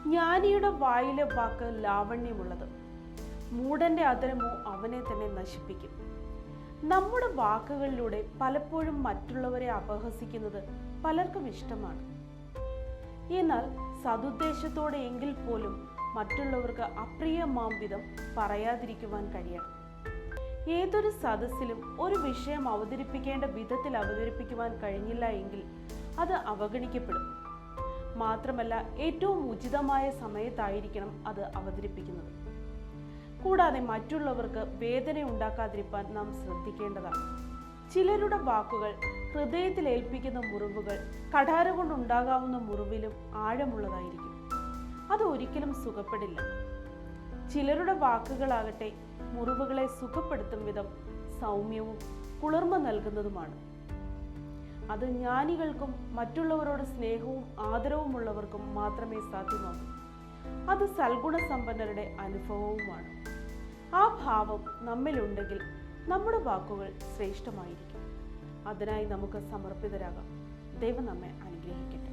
ജ്ഞാനിയുടെ വായിലെ വാക്ക് ലാവണ്യമുള്ളത്, മൂഢന്റെ അധരമോ അവനെ തന്നെ നശിപ്പിക്കും. നമ്മുടെ വാക്കുകളിലൂടെ പലപ്പോഴും മറ്റുള്ളവരെ അപഹസിക്കുന്നത് പലർക്കും ഇഷ്ടമാണ്. എന്നാൽ സതുദ്ദേശത്തോടെ എങ്കിൽ പോലും മറ്റുള്ളവർക്ക് അപ്രിയമാം വിധം പറയാതിരിക്കുവാൻ കഴിയണം. ഏതൊരു സദസ്സിലും ഒരു വിഷയം അവതരിപ്പിക്കേണ്ട വിധത്തിൽ അവതരിപ്പിക്കുവാൻ കഴിഞ്ഞില്ല എങ്കിൽ അത് അവഗണിക്കപ്പെടും. മാത്രമല്ല, ഏറ്റവും ഉചിതമായ സമയത്തായിരിക്കണം അത് അവതരിപ്പിക്കുന്നത്. കൂടാതെ മറ്റുള്ളവർക്ക് വേദന ഉണ്ടാക്കാതിരിക്കാൻ നാം ശ്രദ്ധിക്കേണ്ടതാണ്. ചിലരുടെ വാക്കുകൾ ഹൃദയത്തിൽ ഏൽപ്പിക്കുന്ന മുറിവുകൾ കഠാര കൊണ്ടുണ്ടാകാവുന്ന മുറിവിലും ആഴമുള്ളതായിരിക്കും. അത് ഒരിക്കലും സുഖപ്പെടില്ല. ചിലരുടെ വാക്കുകളാകട്ടെ മുറിവുകളെ സുഖപ്പെടുത്തും വിധം സൗമ്യവും കുളിർമ നൽകുന്നതുമാണ്. അത് ജ്ഞാനികൾക്കും മറ്റുള്ളവരോട് സ്നേഹവും ആദരവുമുള്ളവർക്കും മാത്രമേ സാധ്യമാകൂ. അത് സൽഗുണസമ്പന്നരുടെ അനുഭവവുമാണ്. ആ ഭാവം നമ്മിലുണ്ടെങ്കിൽ നമ്മുടെ വാക്കുകൾ ശ്രേഷ്ഠമായിരിക്കും. അതിനായി നമുക്ക് സമർപ്പിതരാകാം. ദൈവം നമ്മെ അനുഗ്രഹിക്കട്ടെ.